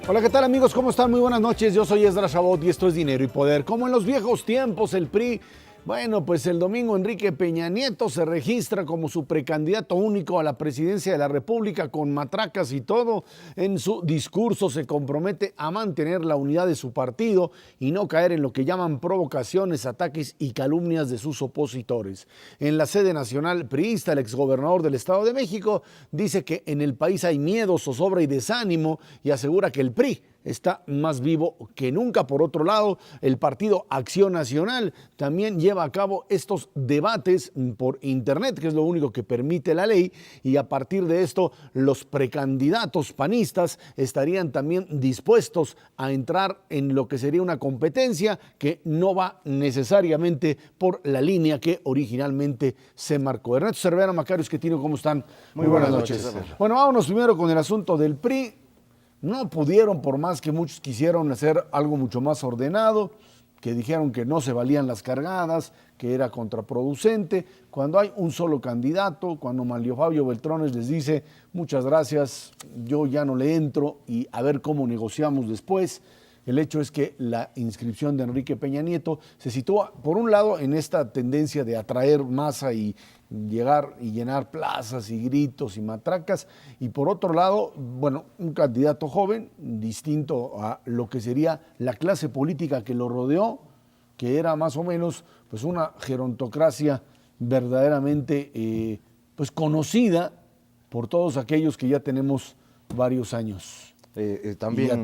Hola, ¿qué tal amigos? ¿Cómo están? Muy buenas noches. Yo soy Esdras Chabot y esto es Dinero y Poder. Como en los viejos tiempos, el PRI, bueno, pues el domingo Enrique Peña Nieto se registra como su precandidato único a la presidencia de la República con matracas y todo. En su discurso se compromete a mantener la unidad de su partido y no caer en lo que llaman provocaciones, ataques y calumnias de sus opositores. En la sede nacional priista, el exgobernador del Estado de México dice que en el país hay miedo, zozobra y desánimo y asegura que el PRI está más vivo que nunca. Por otro lado, el partido Acción Nacional también lleva a cabo estos debates por internet, que es lo único que permite la ley, y a partir de esto los precandidatos panistas estarían también dispuestos a entrar en lo que sería una competencia que no va necesariamente por la línea que originalmente se marcó. Ernesto Cervera, Macario Esquetino, ¿cómo están? Muy buenas noches. Bueno, vámonos primero con el asunto del PRI. No pudieron, por más que muchos quisieron hacer algo mucho más ordenado, que dijeron que no se valían las cargadas, que era contraproducente. Cuando hay un solo candidato, cuando Manlio Fabio Beltrones les dice muchas gracias, yo ya no le entro y a ver cómo negociamos después. El hecho es que la inscripción de Enrique Peña Nieto se sitúa, por un lado, en esta tendencia de atraer masa y llegar y llenar plazas y gritos y matracas, y por otro lado, bueno, un candidato joven, distinto a lo que sería la clase política que lo rodeó, que era más o menos pues una gerontocracia verdaderamente pues conocida por todos aquellos que ya tenemos varios años. También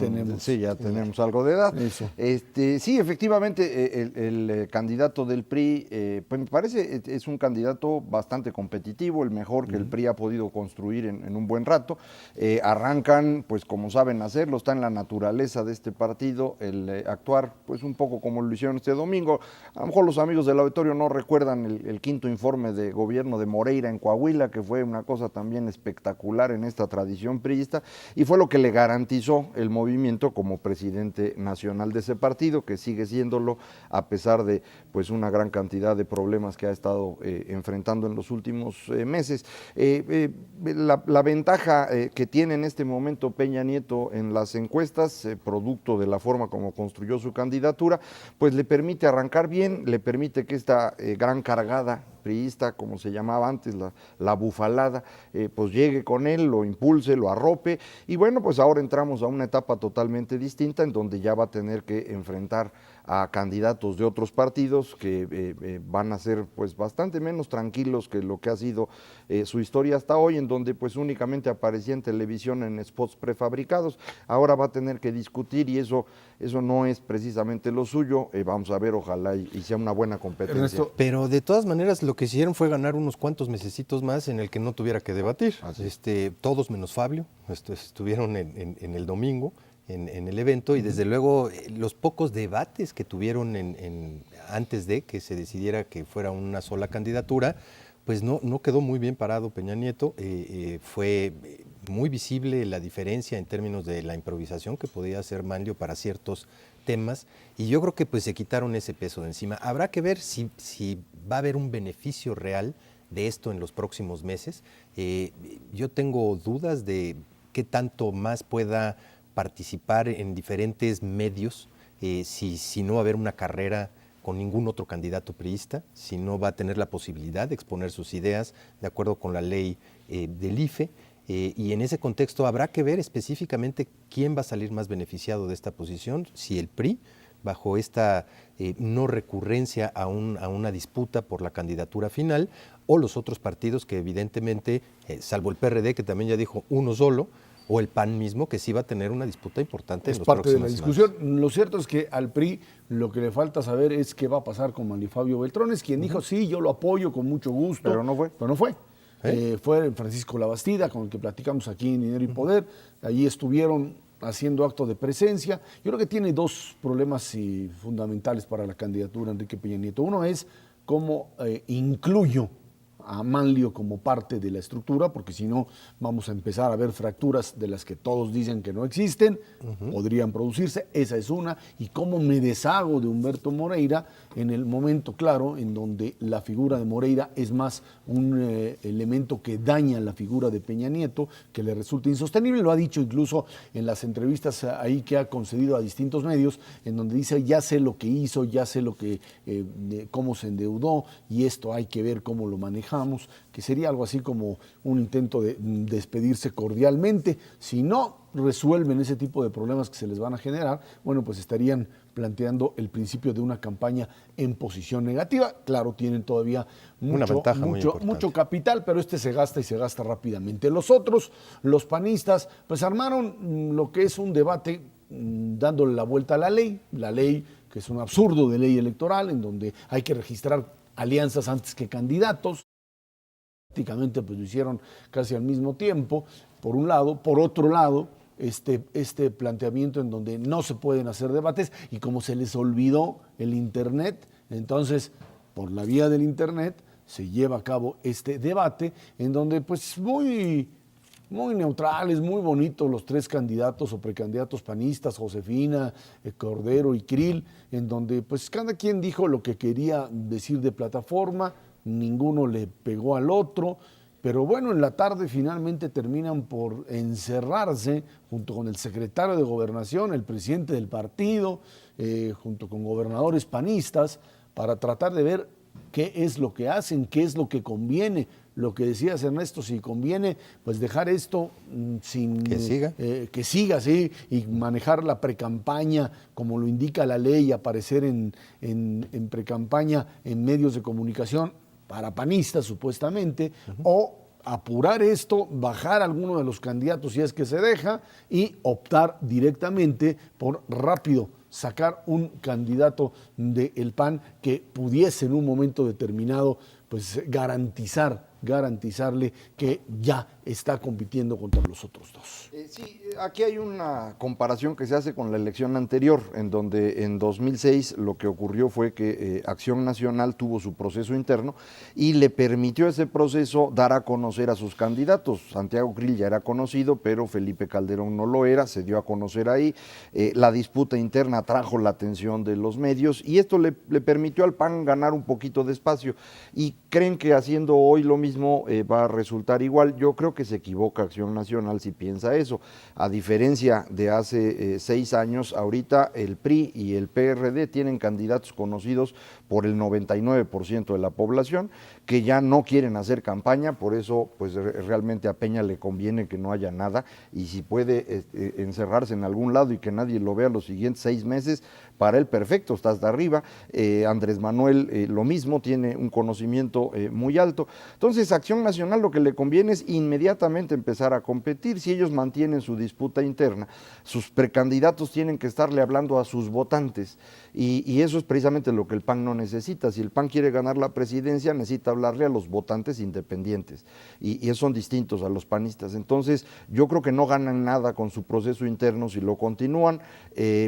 ya tenemos algo de edad. Eso. Sí, efectivamente, el candidato del PRI, pues me parece es un candidato bastante competitivo, el mejor que el PRI ha podido construir en un buen rato. Arrancan, pues como saben hacerlo, está en la naturaleza de este partido el actuar, pues un poco como lo hicieron este domingo. A lo mejor los amigos del auditorio no recuerdan el quinto informe de gobierno de Moreira en Coahuila, que fue una cosa también espectacular en esta tradición priista, y fue lo que le garantizó el movimiento como presidente nacional de ese partido, que sigue siéndolo a pesar de pues una gran cantidad de problemas que ha estado enfrentando en los últimos meses. La ventaja que tiene en este momento Peña Nieto en las encuestas, producto de la forma como construyó su candidatura, pues le permite arrancar bien, le permite que esta gran cargada priista, como se llamaba antes, la bufalada, pues llegue con él, lo impulse, lo arrope, y bueno, pues ahora entramos a una etapa totalmente distinta en donde ya va a tener que enfrentar a candidatos de otros partidos que van a ser pues bastante menos tranquilos que lo que ha sido su historia hasta hoy, en donde pues únicamente aparecía en televisión en spots prefabricados. Ahora va a tener que discutir y eso no es precisamente lo suyo. Vamos a ver, ojalá y sea una buena competencia. Ernesto. Pero de todas maneras lo que hicieron fue ganar unos cuantos mesecitos más en el que no tuviera que debatir. Todos menos Fabio estuvieron en el domingo en el evento, y desde luego los pocos debates que tuvieron antes de que se decidiera que fuera una sola candidatura, pues no quedó muy bien parado Peña Nieto. Fue muy visible la diferencia en términos de la improvisación que podía hacer Manlio para ciertos temas, y yo creo que pues se quitaron ese peso de encima. Habrá que ver si va a haber un beneficio real de esto en los próximos meses. Yo tengo dudas de qué tanto más pueda participar en diferentes medios, si no va a haber una carrera con ningún otro candidato priista, si no va a tener la posibilidad de exponer sus ideas de acuerdo con la ley del IFE, y en ese contexto habrá que ver específicamente quién va a salir más beneficiado de esta posición, si el PRI, bajo esta no recurrencia a una disputa por la candidatura final, o los otros partidos que evidentemente, salvo el PRD, que también ya dijo uno solo, o el PAN mismo, que sí va a tener una disputa importante en los próximos Es parte de la discusión. Semanas. Lo cierto es que al PRI lo que le falta saber es qué va a pasar con Manlio Fabio Beltrones, quien dijo, sí, yo lo apoyo con mucho gusto. Pero no fue. Fue Francisco Labastida, con el que platicamos aquí en Dinero y Poder. Allí estuvieron haciendo acto de presencia. Yo creo que tiene dos problemas fundamentales para la candidatura de Enrique Peña Nieto. Uno es cómo incluyo a Manlio como parte de la estructura, porque si no vamos a empezar a ver fracturas de las que todos dicen que no existen, podrían producirse, esa es una, y cómo me deshago de Humberto Moreira en el momento, claro, en donde la figura de Moreira es más un elemento que daña la figura de Peña Nieto, que le resulta insostenible, lo ha dicho incluso en las entrevistas ahí que ha concedido a distintos medios, en donde dice, ya sé lo que hizo, ya sé lo que, cómo se endeudó, y esto hay que ver cómo lo manejamos, que sería algo así como un intento de despedirse cordialmente. Si no resuelven ese tipo de problemas que se les van a generar, bueno, pues estarían planteando el principio de una campaña en posición negativa. Claro, tienen todavía mucho capital, pero este se gasta y se gasta rápidamente. Los otros, los panistas, pues armaron lo que es un debate dándole la vuelta a la ley que es un absurdo de ley electoral, en donde hay que registrar alianzas antes que candidatos. Prácticamente pues lo hicieron casi al mismo tiempo, por un lado. Por otro lado, este planteamiento en donde no se pueden hacer debates, y como se les olvidó el Internet, entonces por la vía del Internet se lleva a cabo este debate en donde pues muy neutrales, muy bonitos los tres candidatos o precandidatos panistas, Josefina, Cordero y Krill, en donde pues cada quien dijo lo que quería decir de plataforma, ninguno le pegó al otro, pero bueno, en la tarde finalmente terminan por encerrarse junto con el secretario de Gobernación, el presidente del partido, junto con gobernadores panistas, para tratar de ver qué es lo que hacen, qué es lo que conviene. Lo que decías, Ernesto, si conviene, pues dejar esto sin... Que siga, sí, y manejar la precampaña como lo indica la ley, aparecer en precampaña en medios de comunicación para panistas, supuestamente, o apurar esto, bajar a alguno de los candidatos si es que se deja, y optar directamente por rápido sacar un candidato del PAN que pudiese en un momento determinado pues garantizarle que ya está compitiendo contra los otros dos. Sí, aquí hay una comparación que se hace con la elección anterior, en donde en 2006 lo que ocurrió fue que Acción Nacional tuvo su proceso interno y le permitió a ese proceso dar a conocer a sus candidatos. Santiago Krill ya era conocido, pero Felipe Calderón no lo era, se dio a conocer ahí. La disputa interna trajo la atención de los medios y esto le permitió al PAN ganar un poquito de espacio. Y creen que haciendo hoy lo mismo va a resultar igual. Yo creo que se equivoca Acción Nacional si piensa eso. A diferencia de hace 6 años, ahorita el PRI y el PRD tienen candidatos conocidos por el 99% de la población, que ya no quieren hacer campaña, por eso pues realmente a Peña le conviene que no haya nada, y si puede encerrarse en algún lado y que nadie lo vea los siguientes 6 meses, para él perfecto, está hasta arriba. Andrés Manuel lo mismo, tiene un conocimiento muy alto. Entonces, Acción Nacional lo que le conviene es inmediatamente empezar a competir. Si ellos mantienen su disputa interna, sus precandidatos tienen que estarle hablando a sus votantes, y eso es precisamente lo que el PAN no necesita. Si el PAN quiere ganar la presidencia, necesita hablarle a los votantes independientes, y esos son distintos a los panistas. Entonces, yo creo que no ganan nada con su proceso interno si lo continúan,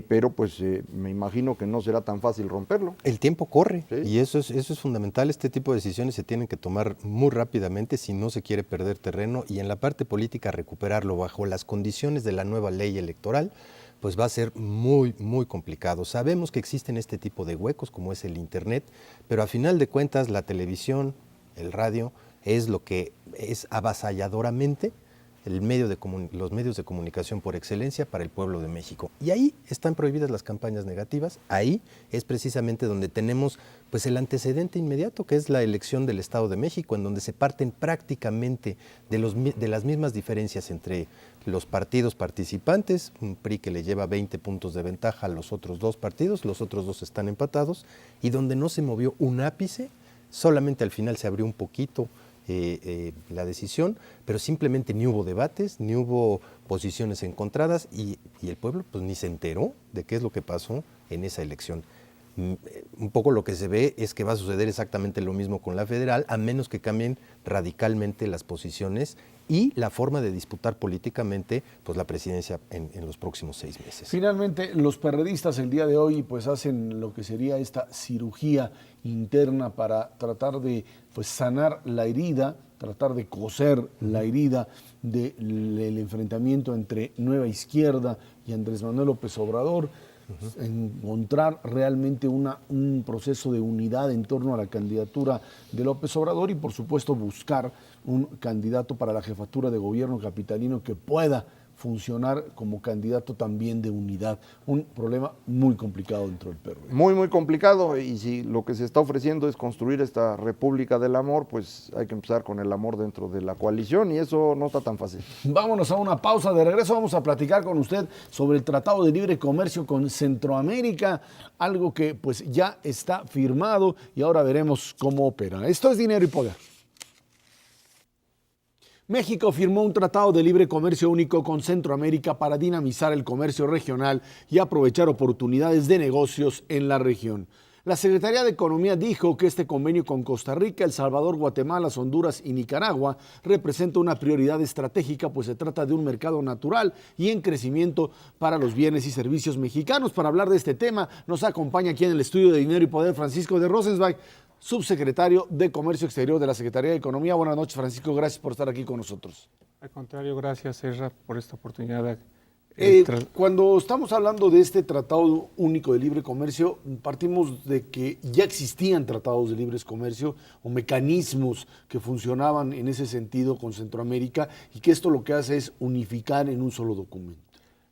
pero pues me imagino que no será tan fácil romperlo. El tiempo corre, ¿sí? Y eso es fundamental. Este tipo de decisiones se tienen que tomar muy rápidamente si no se quiere perder terreno, y en la parte política recuperarlo bajo las condiciones de la nueva ley electoral, pues va a ser muy, muy complicado. Sabemos que existen este tipo de huecos como es el Internet, pero a final de cuentas la televisión, el radio, es lo que es avasalladoramente los medios de comunicación por excelencia para el pueblo de México. Y ahí están prohibidas las campañas negativas, ahí es precisamente donde tenemos pues el antecedente inmediato, que es la elección del Estado de México, en donde se parten prácticamente de las mismas diferencias entre los partidos participantes, un PRI que le lleva 20 puntos de ventaja a los otros dos partidos, los otros dos están empatados, y donde no se movió un ápice, solamente al final se abrió un poquito la decisión, pero simplemente ni hubo debates, ni hubo posiciones encontradas, y el pueblo pues ni se enteró de qué es lo que pasó en esa elección. un poco lo que se ve es que va a suceder exactamente lo mismo con la federal, a menos que cambien radicalmente las posiciones y la forma de disputar políticamente pues, la presidencia en los próximos 6 meses. Finalmente, los perredistas el día de hoy pues hacen lo que sería esta cirugía interna para tratar de pues, sanar la herida, tratar de coser la herida del enfrentamiento entre Nueva Izquierda y Andrés Manuel López Obrador, encontrar realmente un proceso de unidad en torno a la candidatura de López Obrador y por supuesto buscar un candidato para la jefatura de gobierno capitalino que pueda funcionar como candidato también de unidad. Un problema muy complicado dentro del PRD. Muy, muy complicado, y si lo que se está ofreciendo es construir esta república del amor, pues hay que empezar con el amor dentro de la coalición y eso no está tan fácil. Vámonos a una pausa. De regreso vamos a platicar con usted sobre el Tratado de Libre Comercio con Centroamérica, algo que pues ya está firmado y ahora veremos cómo opera. Esto es Dinero y Poder. México firmó un tratado de libre comercio único con Centroamérica para dinamizar el comercio regional y aprovechar oportunidades de negocios en la región. La Secretaría de Economía dijo que este convenio con Costa Rica, El Salvador, Guatemala, Honduras y Nicaragua representa una prioridad estratégica, pues se trata de un mercado natural y en crecimiento para los bienes y servicios mexicanos. Para hablar de este tema, nos acompaña aquí en el estudio de Dinero y Poder Francisco de Rosenzweig, subsecretario de Comercio Exterior de la Secretaría de Economía. Buenas noches, Francisco, gracias por estar aquí con nosotros. Al contrario, gracias, Ezra, por esta oportunidad. Cuando estamos hablando de este Tratado Único de Libre Comercio, partimos de que ya existían tratados de libre comercio o mecanismos que funcionaban en ese sentido con Centroamérica y que esto lo que hace es unificar en un solo documento.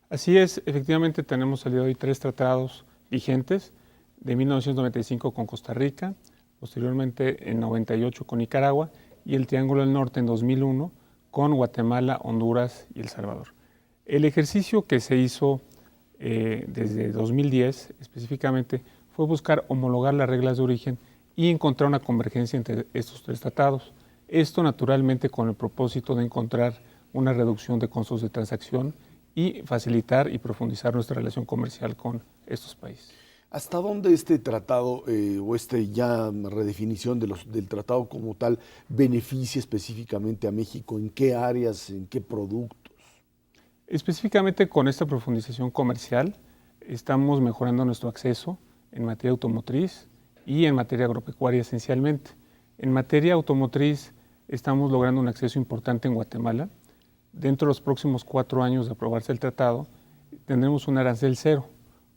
Así es, efectivamente tenemos al día de hoy 3 tratados vigentes, de 1995 con Costa Rica, posteriormente en 98 con Nicaragua y el Triángulo del Norte en 2001 con Guatemala, Honduras y El Salvador. El ejercicio que se hizo desde 2010 específicamente fue buscar homologar las reglas de origen y encontrar una convergencia entre estos 3 tratados. Esto naturalmente con el propósito de encontrar una reducción de costos de transacción y facilitar y profundizar nuestra relación comercial con estos países. ¿Hasta dónde este tratado o ya redefinición del tratado como tal beneficia específicamente a México? ¿En qué áreas, en qué productos? Específicamente con esta profundización comercial estamos mejorando nuestro acceso en materia automotriz y en materia agropecuaria esencialmente. En materia automotriz estamos logrando un acceso importante en Guatemala. Dentro de los próximos 4 años de aprobarse el tratado tendremos un arancel cero,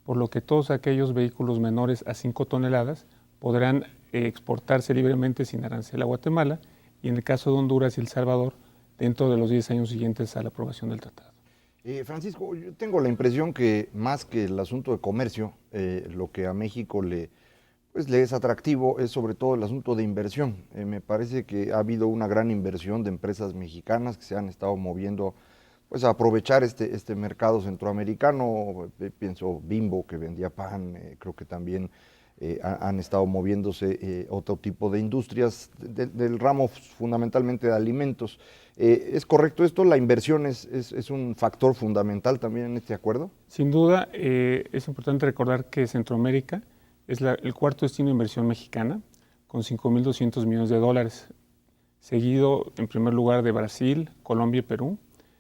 por lo que todos aquellos vehículos menores a 5 toneladas podrán exportarse libremente sin arancel a Guatemala y en el caso de Honduras y El Salvador dentro de los 10 años siguientes a la aprobación del tratado. Francisco, yo tengo la impresión que más que el asunto de comercio, lo que a México le es atractivo es sobre todo el asunto de inversión. Me parece que ha habido una gran inversión de empresas mexicanas que se han estado moviendo pues a aprovechar este mercado centroamericano. Pienso Bimbo, que vendía pan, creo que también han estado moviéndose otro tipo de industrias del ramo fundamentalmente de alimentos. ¿Es correcto esto? ¿La inversión es un factor fundamental también en este acuerdo? Sin duda, es importante recordar que Centroamérica es el 4º destino de inversión mexicana, con 5.200 millones de dólares, seguido en primer lugar de Brasil, Colombia y Perú.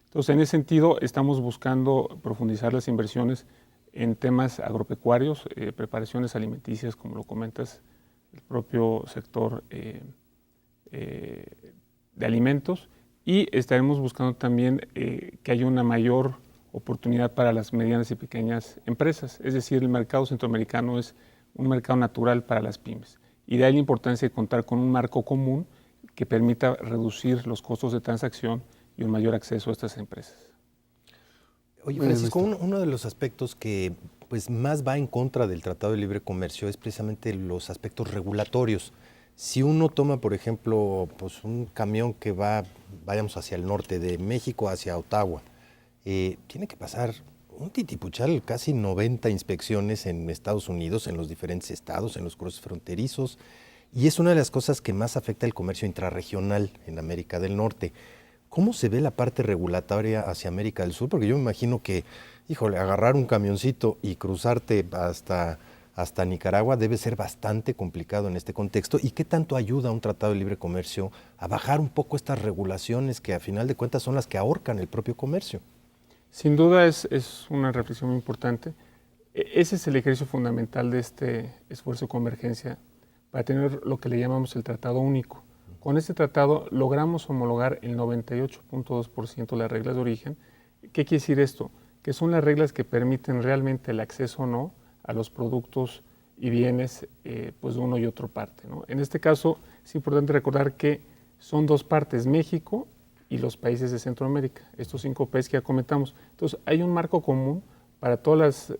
Entonces, en ese sentido, estamos buscando profundizar las inversiones en temas agropecuarios, preparaciones alimenticias, como lo comentas, el propio sector de alimentos, y estaremos buscando también que haya una mayor oportunidad para las medianas y pequeñas empresas. Es decir, el mercado centroamericano es un mercado natural para las pymes, y de ahí la importancia de contar con un marco común que permita reducir los costos de transacción y un mayor acceso a estas empresas. Oye, Francisco, uno de los aspectos que pues, más va en contra del Tratado de Libre Comercio es precisamente los aspectos regulatorios. Si uno toma, por ejemplo, pues, un camión que vayamos hacia el norte, de México hacia Ottawa, tiene que pasar un titipuchal, casi 90 inspecciones en Estados Unidos, en los diferentes estados, en los cruces fronterizos, y es una de las cosas que más afecta el comercio intrarregional en América del Norte. ¿Cómo se ve la parte regulatoria hacia América del Sur? Porque yo me imagino que, híjole, agarrar un camioncito y cruzarte hasta hasta Nicaragua debe ser bastante complicado en este contexto. ¿Y qué tanto ayuda un tratado de libre comercio a bajar un poco estas regulaciones que a final de cuentas son las que ahorcan el propio comercio? Sin duda es una reflexión muy importante. Ese es el ejercicio fundamental de este esfuerzo de convergencia para tener lo que le llamamos el tratado único. Con este tratado logramos homologar el 98.2% de las reglas de origen. ¿Qué quiere decir esto? Que son las reglas que permiten realmente el acceso o no a los productos y bienes pues de uno y otro parte, ¿no? En este caso es importante recordar que son dos partes, México y los países de Centroamérica, estos 5 países que ya comentamos. Entonces hay un marco común para todas las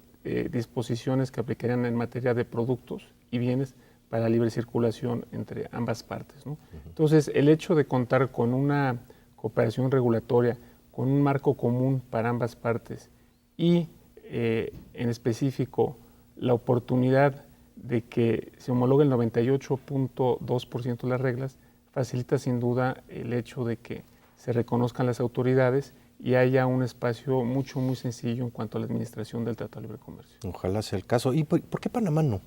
disposiciones que aplicarían en materia de productos y bienes para la libre circulación entre ambas partes, ¿no? Entonces el hecho de contar con una cooperación regulatoria, con un marco común para ambas partes y en específico la oportunidad de que se homologue el 98.2% de las reglas, facilita sin duda el hecho de que se reconozcan las autoridades y haya un espacio muy sencillo en cuanto a la administración del Tratado de Libre Comercio. Ojalá sea el caso. ¿Y por qué Panamá no?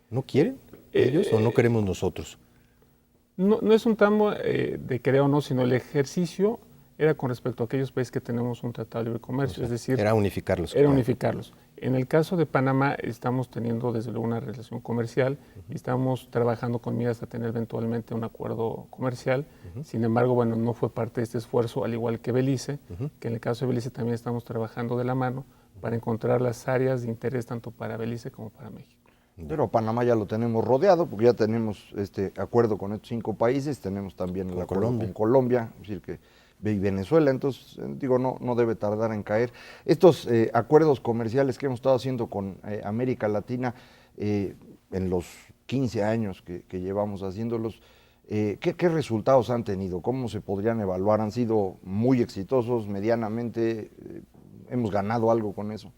¿No quieren ellos o no queremos nosotros? No es un tema de querer o no, sino el ejercicio era con respecto a aquellos países que tenemos un tratado de libre comercio, o sea, es decir... Era unificarlos. Era unificarlos. En el caso de Panamá estamos teniendo desde luego una relación comercial y estamos trabajando con miras a tener eventualmente un acuerdo comercial. Sin embargo, bueno, no fue parte de este esfuerzo, al igual que Belice, que en el caso de Belice también estamos trabajando de la mano para encontrar las áreas de interés tanto para Belice como para México. Pero Panamá ya lo tenemos rodeado, porque ya tenemos este acuerdo con estos 5 países, tenemos también el acuerdo con Colombia, es decir, que y Venezuela, entonces, digo, no debe tardar en caer. Estos acuerdos comerciales que hemos estado haciendo con América Latina en los 15 años que llevamos haciéndolos, ¿qué resultados han tenido? ¿Cómo se podrían evaluar? ¿Han sido muy exitosos, medianamente? ¿Hemos ganado algo con eso?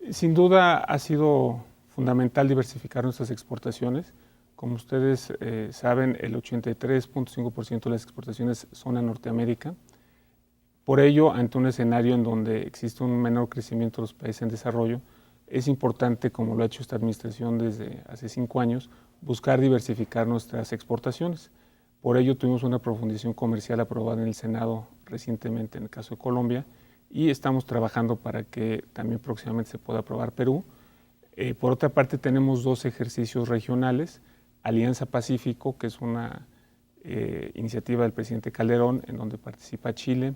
Sin duda ha sido fundamental diversificar nuestras exportaciones. Como ustedes saben, el 83.5% de las exportaciones son a Norteamérica. Por ello, ante un escenario en donde existe un menor crecimiento de los países en desarrollo, es importante, como lo ha hecho esta administración desde hace 5 años, buscar diversificar nuestras exportaciones. Por ello, tuvimos una profundización comercial aprobada en el Senado recientemente en el caso de Colombia y estamos trabajando para que también próximamente se pueda aprobar Perú. Por otra parte, tenemos 2 ejercicios regionales. Alianza Pacífico, que es una iniciativa del presidente Calderón, en donde participa Chile,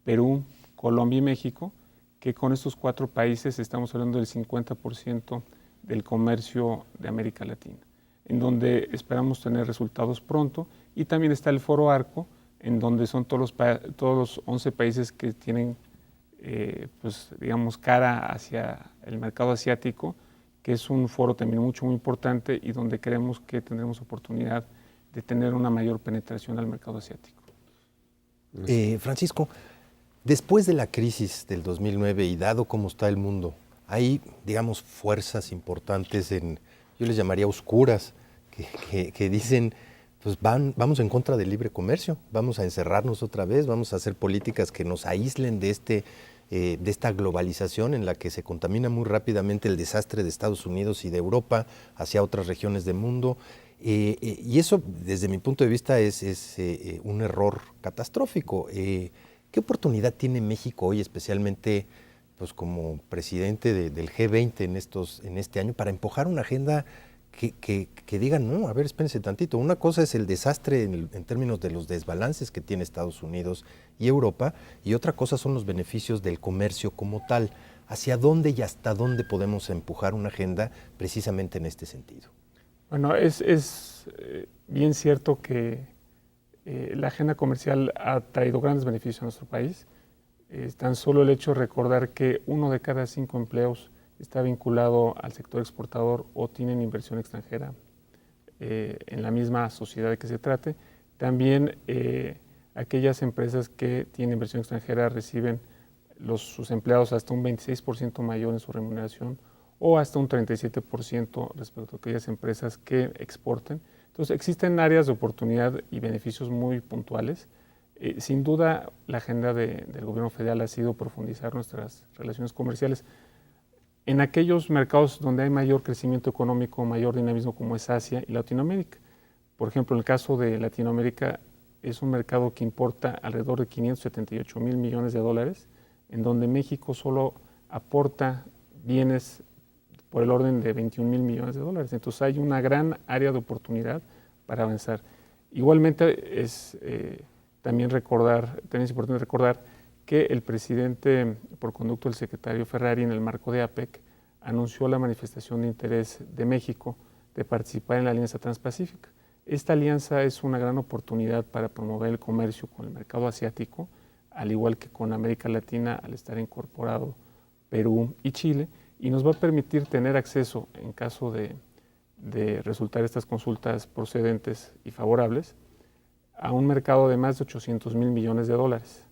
Perú, Colombia y México, que con estos 4 países estamos hablando del 50% del comercio de América Latina, en donde esperamos tener resultados pronto. Y también está el Foro Arco, en donde son todos los 11 países que tienen, pues, digamos, cara hacia el mercado asiático, que es un foro también muy importante y donde creemos que tendremos oportunidad de tener una mayor penetración al mercado asiático. Francisco, después de la crisis del 2009 y dado cómo está el mundo, hay, digamos, fuerzas importantes, yo les llamaría oscuras, que dicen, pues vamos en contra del libre comercio, vamos a encerrarnos otra vez, vamos a hacer políticas que nos aíslen de esta globalización en la que se contamina muy rápidamente el desastre de Estados Unidos y de Europa hacia otras regiones del mundo. Y eso, desde mi punto de vista, es un error catastrófico. ¿Qué oportunidad tiene México hoy, especialmente pues, como presidente del G20 en este año, para empujar una agenda que digan, no, a ver, espérense tantito? Una cosa es el desastre en términos de los desbalances que tiene Estados Unidos y Europa, y otra cosa son los beneficios del comercio como tal. ¿Hacia dónde y hasta dónde podemos empujar una agenda precisamente en este sentido? Bueno, es bien cierto que la agenda comercial ha traído grandes beneficios a nuestro país. Tan solo el hecho de recordar que 1 de cada 5 empleos está vinculado al sector exportador o tienen inversión extranjera en la misma sociedad de que se trate. También aquellas empresas que tienen inversión extranjera reciben sus empleados hasta un 26% mayor en su remuneración o hasta un 37% respecto a aquellas empresas que exporten. Entonces existen áreas de oportunidad y beneficios muy puntuales. Sin duda la agenda del gobierno federal ha sido profundizar nuestras relaciones comerciales. en aquellos mercados donde hay mayor crecimiento económico, mayor dinamismo, como es Asia y Latinoamérica. Por ejemplo, en el caso de Latinoamérica, es un mercado que importa alrededor de 578,000 millones de dólares, en donde México solo aporta bienes por el orden de 21,000 millones de dólares. Entonces hay una gran área de oportunidad para avanzar. Igualmente es también es importante recordar que el presidente, por conducto del secretario Ferrari, en el marco de APEC, anunció la manifestación de interés de México de participar en la Alianza Transpacífica. Esta alianza es una gran oportunidad para promover el comercio con el mercado asiático, al igual que con América Latina, al estar incorporado Perú y Chile, y nos va a permitir tener acceso, en caso de resultar estas consultas procedentes y favorables, a un mercado de más de 800,000 millones de dólares,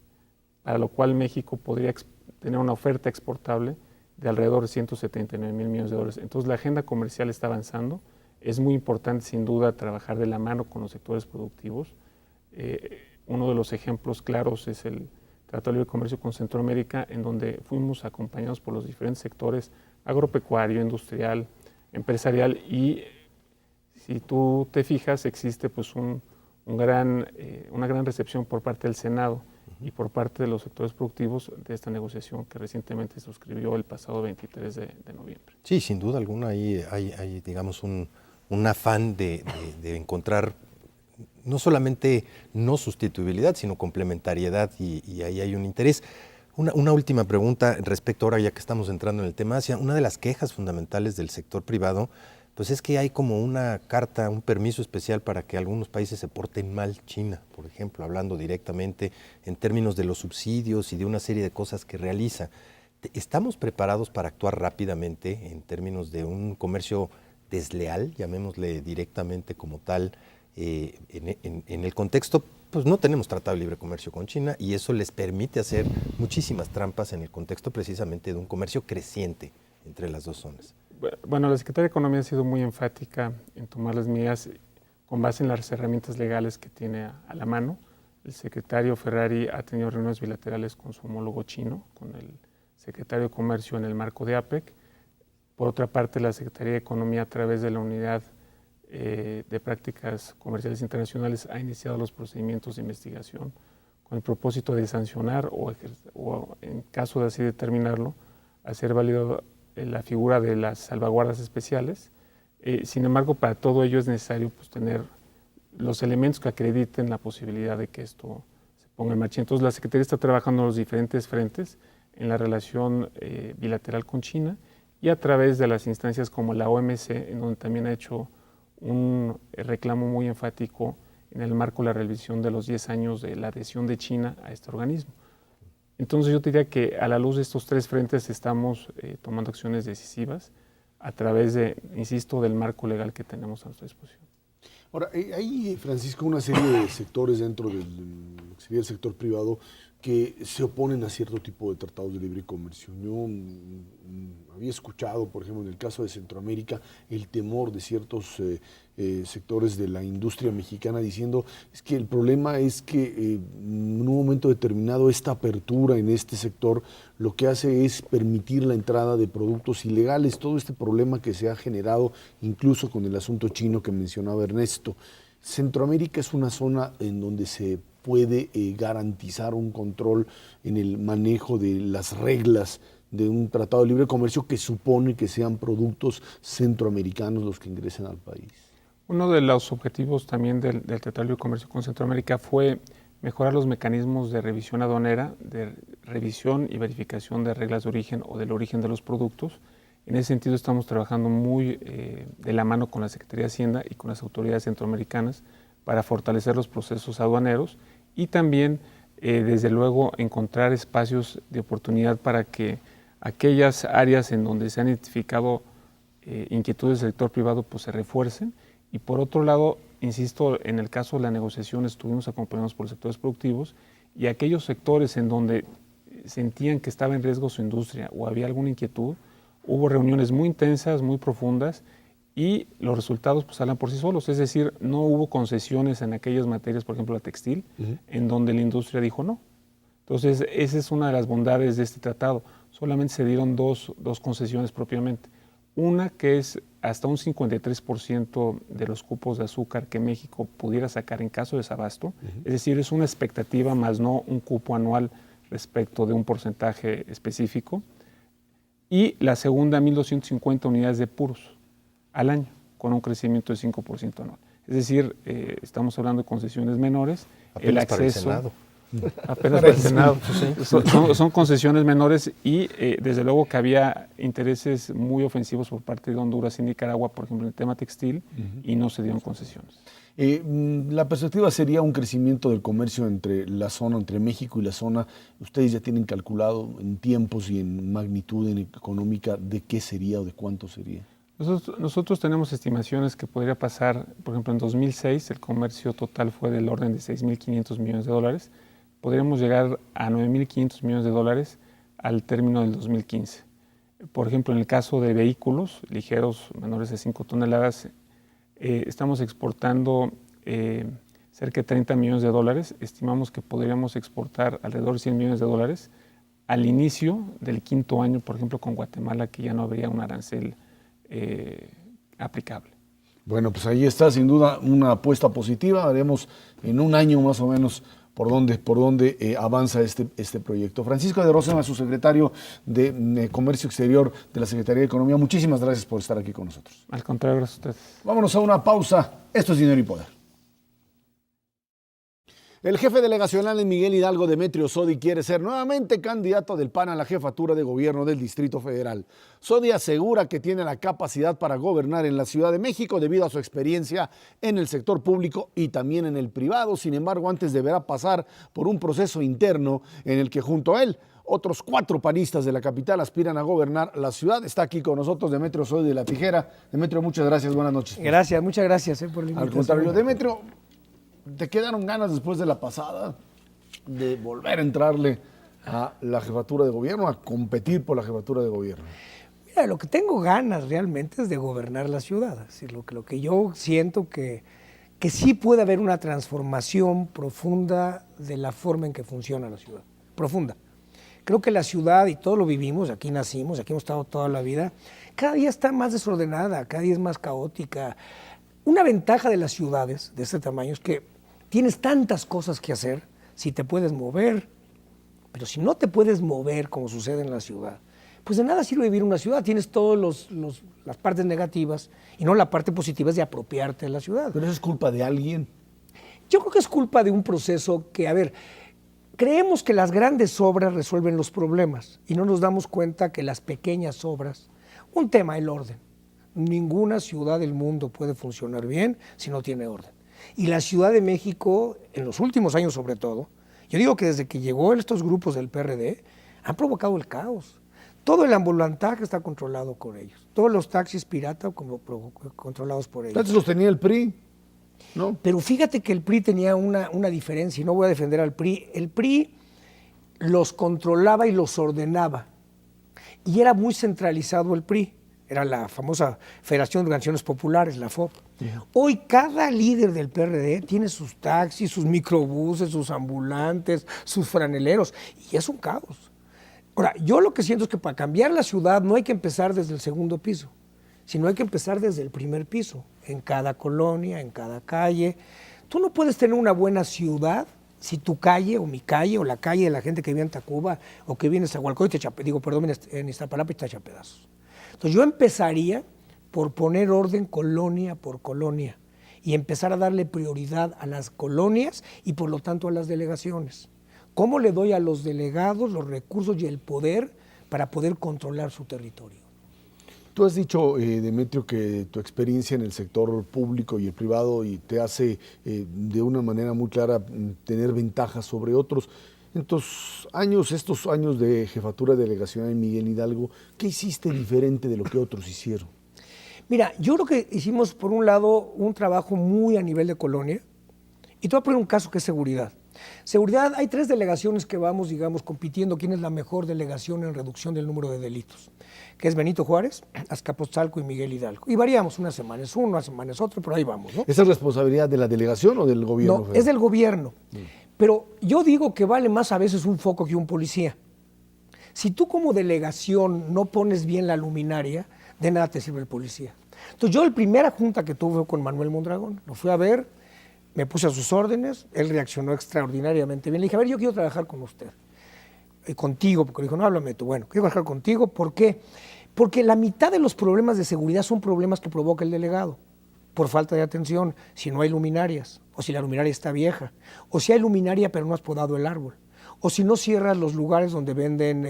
para lo cual México podría tener una oferta exportable de alrededor de 179,000 millones de dólares. Entonces la agenda comercial está avanzando. Es muy importante, sin duda, trabajar de la mano con los sectores productivos. Uno de los ejemplos claros es el Tratado de Libre Comercio con Centroamérica, en donde fuimos acompañados por los diferentes sectores agropecuario, industrial, empresarial, y si tú te fijas, existe pues una gran recepción por parte del Senado y por parte de los sectores productivos de esta negociación que recientemente se suscribió el pasado 23 de noviembre. Sí, sin duda alguna, ahí hay digamos, un afán de encontrar no solamente no sustituibilidad, sino complementariedad, y ahí hay un interés. Una última pregunta respecto, ahora ya que estamos entrando en el tema Asia. Una de las quejas fundamentales del sector privado pues es que hay como una carta, un permiso especial para que algunos países se porten mal. China, por ejemplo, hablando directamente en términos de los subsidios y de una serie de cosas que realiza. ¿Estamos preparados para actuar rápidamente en términos de un comercio desleal, llamémosle directamente como tal, en el contexto? Pues no tenemos tratado de libre comercio con China, y eso les permite hacer muchísimas trampas en el contexto precisamente de un comercio creciente entre las dos zonas. Bueno, la Secretaría de Economía ha sido muy enfática en tomar las medidas con base en las herramientas legales que tiene a la mano. El secretario Ferrari ha tenido reuniones bilaterales con su homólogo chino, con el secretario de Comercio en el marco de APEC. Por otra parte, la Secretaría de Economía, a través de la Unidad de Prácticas Comerciales Internacionales, ha iniciado los procedimientos de investigación con el propósito de sancionar o en caso de así determinarlo, hacer válido la figura de las salvaguardas especiales. Sin embargo, para todo ello es necesario pues, tener los elementos que acrediten la posibilidad de que esto se ponga en marcha. Entonces, la Secretaría está trabajando en los diferentes frentes en la relación bilateral con China y a través de las instancias como la OMC, en donde también ha hecho un reclamo muy enfático en el marco de la revisión de los 10 años de la adhesión de China a este organismo. Entonces yo diría que a la luz de estos tres frentes estamos tomando acciones decisivas a través de, insisto, del marco legal que tenemos a nuestra disposición. Ahora, hay, Francisco, una serie de sectores dentro del sería el sector privado que se oponen a cierto tipo de tratados de libre comercio. Yo había escuchado, por ejemplo, en el caso de Centroamérica, el temor de ciertos sectores de la industria mexicana diciendo es que el problema es que en un momento determinado esta apertura en este sector lo que hace es permitir la entrada de productos ilegales, todo este problema que se ha generado incluso con el asunto chino que mencionaba Ernesto. Centroamérica es una zona en donde se puede garantizar un control en el manejo de las reglas de un tratado de libre comercio que supone que sean productos centroamericanos los que ingresen al país. Uno de los objetivos también del Tratado de Libre Comercio con Centroamérica fue mejorar los mecanismos de revisión aduanera, de revisión y verificación de reglas de origen o del origen de los productos. En ese sentido estamos trabajando muy de la mano con la Secretaría de Hacienda y con las autoridades centroamericanas para fortalecer los procesos aduaneros y también, desde luego, encontrar espacios de oportunidad para que aquellas áreas en donde se han identificado inquietudes del sector privado pues se refuercen. Y por otro lado, insisto, en el caso de la negociación estuvimos acompañados por los sectores productivos y aquellos sectores en donde sentían que estaba en riesgo su industria o había alguna inquietud, hubo reuniones muy intensas, muy profundas, y los resultados pues hablan por sí solos, es decir, no hubo concesiones en aquellas materias, por ejemplo la textil, en donde la industria dijo no. Entonces, esa es una de las bondades de este tratado. solamente se dieron dos concesiones propiamente. Una que es hasta un 53% de los cupos de azúcar que México pudiera sacar en caso de desabasto. Es decir, es una expectativa más no un cupo anual respecto de un porcentaje específico. Y la segunda, 1.250 unidades de puros al año, con un crecimiento de 5% anual. Es decir, estamos hablando de concesiones menores. Apenas el acceso, para el Senado. Apenas para el Senado. Son concesiones menores y desde luego que había intereses muy ofensivos por parte de Honduras y Nicaragua, por ejemplo, en el tema textil, y no se dieron concesiones. La perspectiva sería un crecimiento del comercio entre la zona, entre México y la zona. Ustedes ya tienen calculado en tiempos y en magnitud económica de qué sería o de cuánto sería. Nosotros tenemos estimaciones que podría pasar, por ejemplo, en 2006 el comercio total fue del orden de 6.500 millones de dólares. Podríamos llegar a 9.500 millones de dólares al término del 2015. Por ejemplo, en el caso de vehículos ligeros menores de 5 toneladas, estamos exportando cerca de 30 millones de dólares. Estimamos que podríamos exportar alrededor de 100 millones de dólares al inicio del quinto año, por ejemplo, con Guatemala, que ya no habría un arancel aplicable. Bueno, pues ahí está sin duda una apuesta positiva. Haremos en un año más o menos por dónde avanza este proyecto. Francisco de Rosema, su secretario de Comercio Exterior de la Secretaría de Economía, muchísimas gracias por estar aquí con nosotros. Al contrario, gracias a ustedes. Vámonos a una pausa. Esto es Dinero y Poder. El jefe delegacional en Miguel Hidalgo, Demetrio Sodi, quiere ser nuevamente candidato del PAN a la jefatura de gobierno del Distrito Federal. Sodi asegura que tiene la capacidad para gobernar en la Ciudad de México debido a su experiencia en el sector público y también en el privado. Sin embargo, antes deberá pasar por un proceso interno en el que junto a él otros 4 panistas de la capital aspiran a gobernar la ciudad. Está aquí con nosotros Demetrio Sodi de La Tijera. Demetrio, muchas gracias, buenas noches. Gracias, muchas gracias por la invitación. Al contrario, Demetrio, ¿te quedaron ganas después de la pasada de volver a entrarle a la jefatura de gobierno, a competir por la jefatura de gobierno? Mira, lo que tengo ganas realmente es de gobernar la ciudad. Es decir, lo que yo siento que sí puede haber una transformación profunda de la forma en que funciona la ciudad. Profunda. Creo que la ciudad, y todos lo vivimos, aquí nacimos, aquí hemos estado toda la vida, cada día está más desordenada, cada día es más caótica. Una ventaja de las ciudades de este tamaño es que tienes tantas cosas que hacer si te puedes mover, pero si no te puedes mover como sucede en la ciudad, pues de nada sirve vivir en una ciudad. Tienes todas las partes negativas y no la parte positiva es de apropiarte de la ciudad. ¿Pero eso es culpa de alguien? Yo creo que es culpa de un proceso que, a ver, creemos que las grandes obras resuelven los problemas y no nos damos cuenta que las pequeñas obras, un tema, el orden. Ninguna ciudad del mundo puede funcionar bien si no tiene orden. Y la Ciudad de México, en los últimos años sobre todo, yo digo que desde que llegó estos grupos del PRD, han provocado el caos. Todo el ambulantaje está controlado por ellos. Todos los taxis pirata controlados por ellos. Antes los tenía el PRI, ¿no? Pero fíjate que el PRI tenía una diferencia, y no voy a defender al PRI. El PRI los controlaba y los ordenaba. Y era muy centralizado el PRI. Era la famosa Federación de Organizaciones Populares, la FOP. Hoy cada líder del PRD tiene sus taxis, sus microbuses, sus ambulantes, sus franeleros, y es un caos. Ahora, yo lo que siento es que para cambiar la ciudad no hay que empezar desde el segundo piso, sino hay que empezar desde el primer piso, en cada colonia, en cada calle. Tú no puedes tener una buena ciudad si tu calle, o mi calle, o la calle de la gente que vive en Tacuba, o que vive en Zahualcóyotl, en Iztapalapa, está hecha a pedazos. Entonces yo empezaría por poner orden colonia por colonia y empezar a darle prioridad a las colonias y por lo tanto a las delegaciones. ¿Cómo le doy a los delegados los recursos y el poder para poder controlar su territorio? Tú has dicho, Demetrio, que tu experiencia en el sector público y el privado y te hace de una manera muy clara tener ventajas sobre otros. En estos años de jefatura delegacional en Miguel Hidalgo, ¿qué hiciste diferente de lo que otros hicieron? Mira, yo creo que hicimos, por un lado, un trabajo muy a nivel de colonia, y te voy a poner un caso que es seguridad. Seguridad, hay 3 delegaciones que vamos, digamos, compitiendo quién es la mejor delegación en reducción del número de delitos, que es Benito Juárez, Azcapotzalco y Miguel Hidalgo. Y variamos, una semana es uno, una semana es otro, pero ahí vamos, ¿no? ¿Esa es responsabilidad de la delegación o del gobierno No, federal? es del gobierno. Pero yo digo que vale más a veces un foco que un policía. Si tú como delegación no pones bien la luminaria, de nada te sirve el policía. Entonces yo la primera junta que tuve fue con Manuel Mondragón, lo fui a ver, me puse a sus órdenes, él reaccionó extraordinariamente bien. Le dije, a ver, yo quiero trabajar con usted, contigo, porque le dijo, no, háblame tú. Bueno, quiero trabajar contigo, ¿por qué? Porque la mitad de los problemas de seguridad son problemas que provoca el delegado, por falta de atención, si no hay luminarias, o si la luminaria está vieja, o si hay luminaria pero no has podado el árbol, o si no cierras los lugares donde venden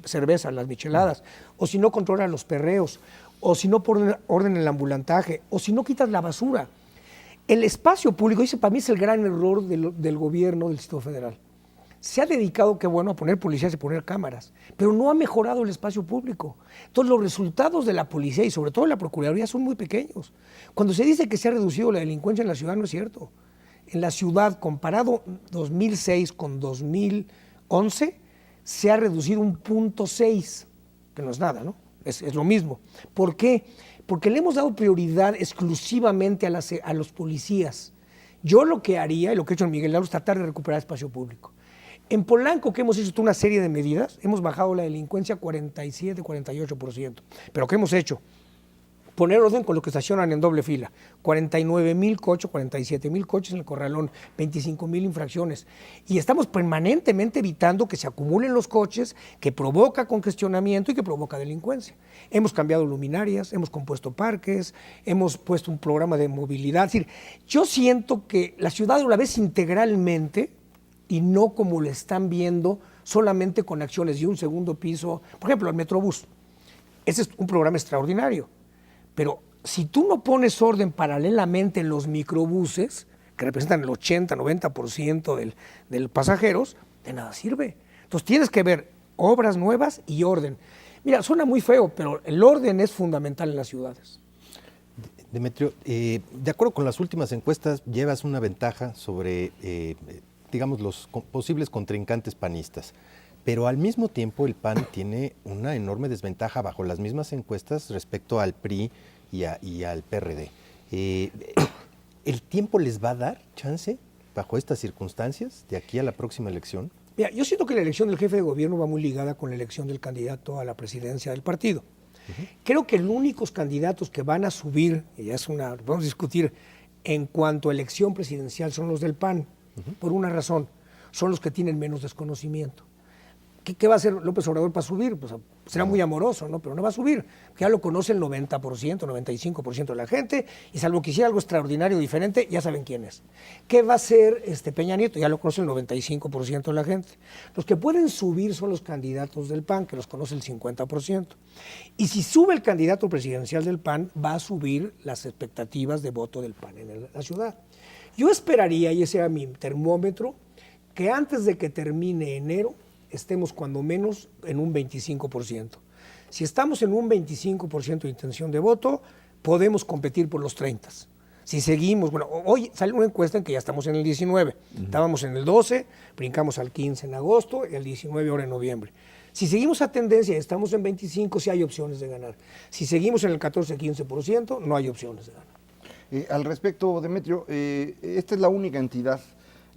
cerveza, las micheladas, o si no controlas los perreos, o si no pones orden en el ambulantaje, o si no quitas la basura. El espacio público, dice, para mí es el gran error del gobierno del Distrito Federal. Se ha dedicado, qué bueno, a poner policías y poner cámaras, pero no ha mejorado el espacio público. Entonces los resultados de la policía y sobre todo de la Procuraduría son muy pequeños. Cuando se dice que se ha reducido la delincuencia en la ciudad, no es cierto. En la ciudad, comparado 2006 con 2011, se ha reducido 1.6, que no es nada, ¿no? Es lo mismo. ¿Por qué? Porque le hemos dado prioridad exclusivamente a los policías. Yo lo que haría, y lo que he hecho en Miguel Hidalgo, es tratar de recuperar espacio público. En Polanco, que hemos hecho una serie de medidas, hemos bajado la delincuencia 47, 48%. ¿Pero qué hemos hecho? Poner orden con los que estacionan en doble fila. 49,000 coches, 47,000 coches en el corralón, 25,000 infracciones. Y estamos permanentemente evitando que se acumulen los coches, que provoca congestionamiento y que provoca delincuencia. Hemos cambiado luminarias, hemos compuesto parques, hemos puesto un programa de movilidad. Es decir, yo siento que la ciudad la ves integralmente y no como lo están viendo solamente con acciones de un segundo piso. Por ejemplo, el Metrobús. Ese es un programa extraordinario. Pero si tú no pones orden paralelamente en los microbuses, que representan el 80-90% del pasajeros, de nada sirve. Entonces tienes que ver obras nuevas y orden. Mira, suena muy feo, pero el orden es fundamental en las ciudades. Demetrio, de acuerdo con las últimas encuestas, llevas una ventaja sobre, digamos, los posibles contrincantes panistas. Pero al mismo tiempo el PAN tiene una enorme desventaja bajo las mismas encuestas respecto al PRI y al PRD. ¿El tiempo les va a dar chance bajo estas circunstancias de aquí a la próxima elección? Mira, yo siento que la elección del jefe de gobierno va muy ligada con la elección del candidato a la presidencia del partido. Creo que los únicos candidatos que van a subir, y ya vamos a discutir, en cuanto a elección presidencial son los del PAN, por una razón, son los que tienen menos desconocimiento. ¿Qué va a hacer López Obrador para subir? Pues será muy amoroso, ¿no? Pero no va a subir. Ya lo conoce el 90%, 95% de la gente, y salvo que hiciera algo extraordinario, diferente, ya saben quién es. ¿Qué va a hacer Peña Nieto? Ya lo conoce el 95% de la gente. Los que pueden subir son los candidatos del PAN, que los conoce el 50%. Y si sube el candidato presidencial del PAN, va a subir las expectativas de voto del PAN en la ciudad. Yo esperaría, y ese era mi termómetro, que antes de que termine enero, estemos cuando menos en un 25%. Si estamos en un 25% de intención de voto, podemos competir por los 30. Si seguimos, bueno, hoy sale una encuesta en que ya estamos en el 19, estábamos en el 12, brincamos al 15 en agosto y al 19 ahora en noviembre. Si seguimos a tendencia y estamos en 25, sí hay opciones de ganar. Si seguimos en el 14-15%, no hay opciones de ganar. Al respecto, Demetrio, esta es la única entidad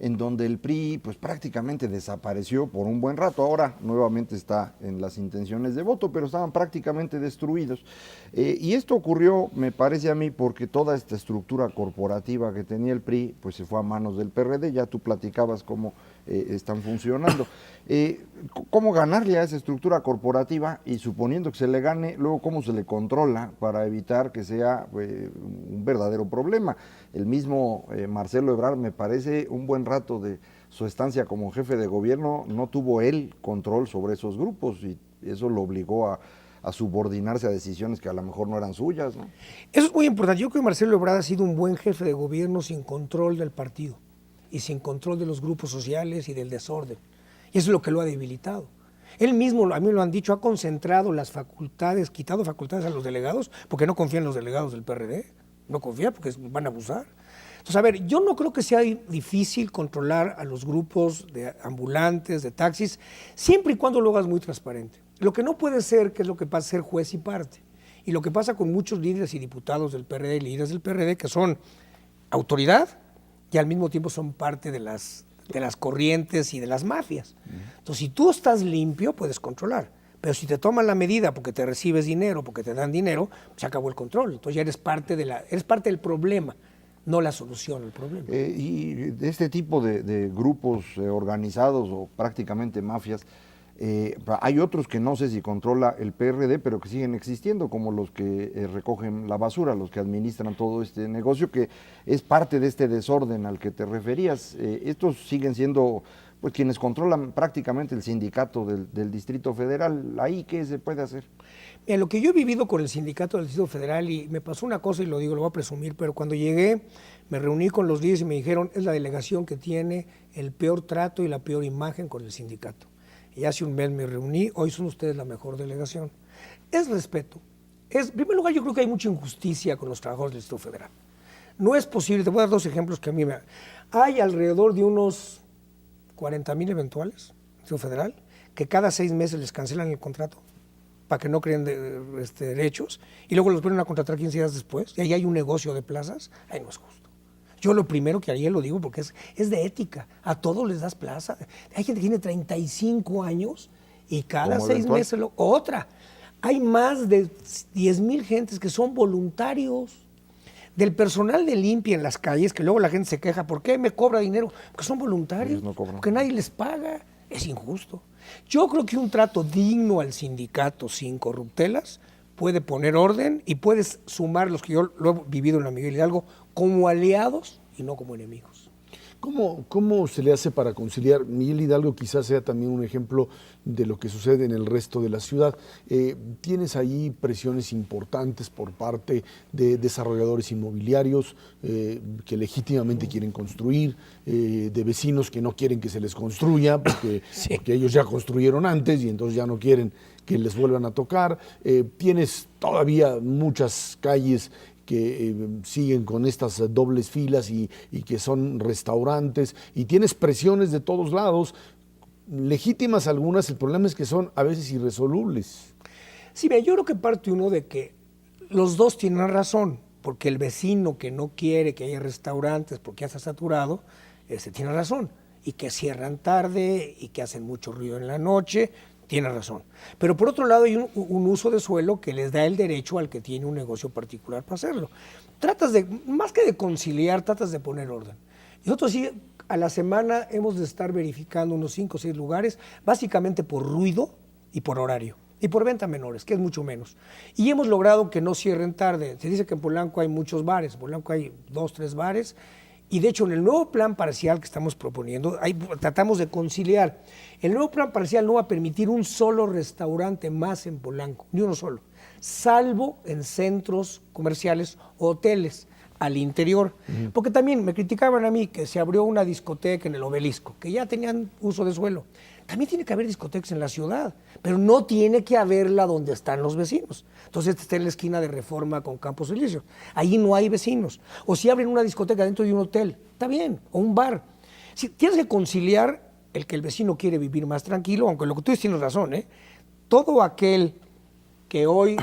en donde el PRI pues prácticamente desapareció por un buen rato. Ahora nuevamente está en las intenciones de voto, pero estaban prácticamente destruidos. Y esto ocurrió, me parece a mí, porque toda esta estructura corporativa que tenía el PRI pues se fue a manos del PRD. Ya tú platicabas cómo están funcionando. ¿Cómo ganarle a esa estructura corporativa? Y suponiendo que se le gane, luego cómo se le controla para evitar que sea un verdadero problema. El mismo Marcelo Ebrard, me parece, un buen rato de su estancia como jefe de gobierno, no tuvo él control sobre esos grupos y eso lo obligó a subordinarse a decisiones que a lo mejor no eran suyas, ¿no? Eso es muy importante. Yo creo que Marcelo Ebrard ha sido un buen jefe de gobierno sin control del partido y sin control de los grupos sociales y del desorden. Y eso es lo que lo ha debilitado. Él mismo, a mí me lo han dicho, ha concentrado las facultades, quitado facultades a los delegados, porque no confía en los delegados del PRD, no confía porque van a abusar. Entonces, a ver, yo no creo que sea difícil controlar a los grupos de ambulantes, de taxis, siempre y cuando lo hagas muy transparente. Lo que no puede ser, que es lo que pasa, ser juez y parte. Y lo que pasa con muchos líderes y diputados del PRD y líderes del PRD, que son autoridad y al mismo tiempo son parte de las de las corrientes y de las mafias. Entonces, si tú estás limpio, puedes controlar. Pero si te toman la medida porque te recibes dinero, porque te dan dinero, se acabó el control. Entonces ya eres parte del problema, no la solución al problema. Y de este tipo de grupos organizados o prácticamente mafias, hay otros que no sé si controla el PRD, pero que siguen existiendo, como los que recogen la basura, los que administran todo este negocio, que es parte de este desorden al que te referías. Estos siguen siendo pues quienes controlan prácticamente el sindicato del Distrito Federal. ¿Ahí qué se puede hacer? Mira, lo que yo he vivido con el sindicato del Distrito Federal, y me pasó una cosa y lo digo, lo voy a presumir, pero cuando llegué me reuní con los líderes y me dijeron, es la delegación que tiene el peor trato y la peor imagen con el sindicato. Y hace un mes me reuní, hoy son ustedes la mejor delegación. Es respeto. En primer lugar, yo creo que hay mucha injusticia con los trabajadores del Distrito Federal. No es posible, te voy a dar dos ejemplos que a mí Hay alrededor de unos 40,000 eventuales, Distrito Federal, que cada 6 meses les cancelan el contrato para que no creen derechos, y luego los vuelven a contratar 15 días después, y ahí hay un negocio de plazas. Ahí no es justo. Yo lo primero que haría, lo digo porque es de ética, a todos les das plaza. Hay gente que tiene 35 años y cada 6 meses otra. Hay más de 10,000 gentes que son voluntarios. Del personal de limpia en las calles, que luego la gente se queja, ¿por qué me cobra dinero? Porque son voluntarios, no porque nadie les paga. Es injusto. Yo creo que un trato digno al sindicato sin corruptelas puede poner orden y puedes sumar los que yo lo he vivido en la Miguel Hidalgo como aliados y no como enemigos. ¿Cómo se le hace para conciliar? Miguel Hidalgo quizás sea también un ejemplo de lo que sucede en el resto de la ciudad. Tienes ahí presiones importantes por parte de desarrolladores inmobiliarios que legítimamente quieren construir, de vecinos que no quieren que se les construya porque ellos ya construyeron antes y entonces ya no quieren que les vuelvan a tocar. Tienes todavía muchas calles que siguen con estas dobles filas y que son restaurantes, y tienes presiones de todos lados, legítimas algunas, el problema es que son a veces irresolubles. Sí, yo creo que parte uno de que los dos tienen razón, porque el vecino que no quiere que haya restaurantes porque ya está saturado, tiene razón, y que cierran tarde y que hacen mucho ruido en la noche, tiene razón. Pero por otro lado hay un uso de suelo que les da el derecho al que tiene un negocio particular para hacerlo. Más que de conciliar, tratas de poner orden. Nosotros sí, a la semana hemos de estar verificando unos 5 o 6 lugares, básicamente por ruido y por horario. Y por venta menores, que es mucho menos. Y hemos logrado que no cierren tarde. Se dice que en Polanco hay muchos bares, en Polanco hay 2 o 3 bares, y de hecho en el nuevo plan parcial que estamos proponiendo, tratamos de conciliar. El nuevo plan parcial no va a permitir un solo restaurante más en Polanco, ni uno solo, salvo en centros comerciales o hoteles al interior. Porque también me criticaban a mí que se abrió una discoteca en el Obelisco, que ya tenían uso de suelo. También tiene que haber discotecas en la ciudad, pero no tiene que haberla donde están los vecinos. Entonces está en la esquina de Reforma con Campos Elíseos. Ahí no hay vecinos. O si abren una discoteca dentro de un hotel, está bien, o un bar. Si tienes que conciliar el que el vecino quiere vivir más tranquilo, aunque lo que tú dices tienes razón, todo aquel que hoy,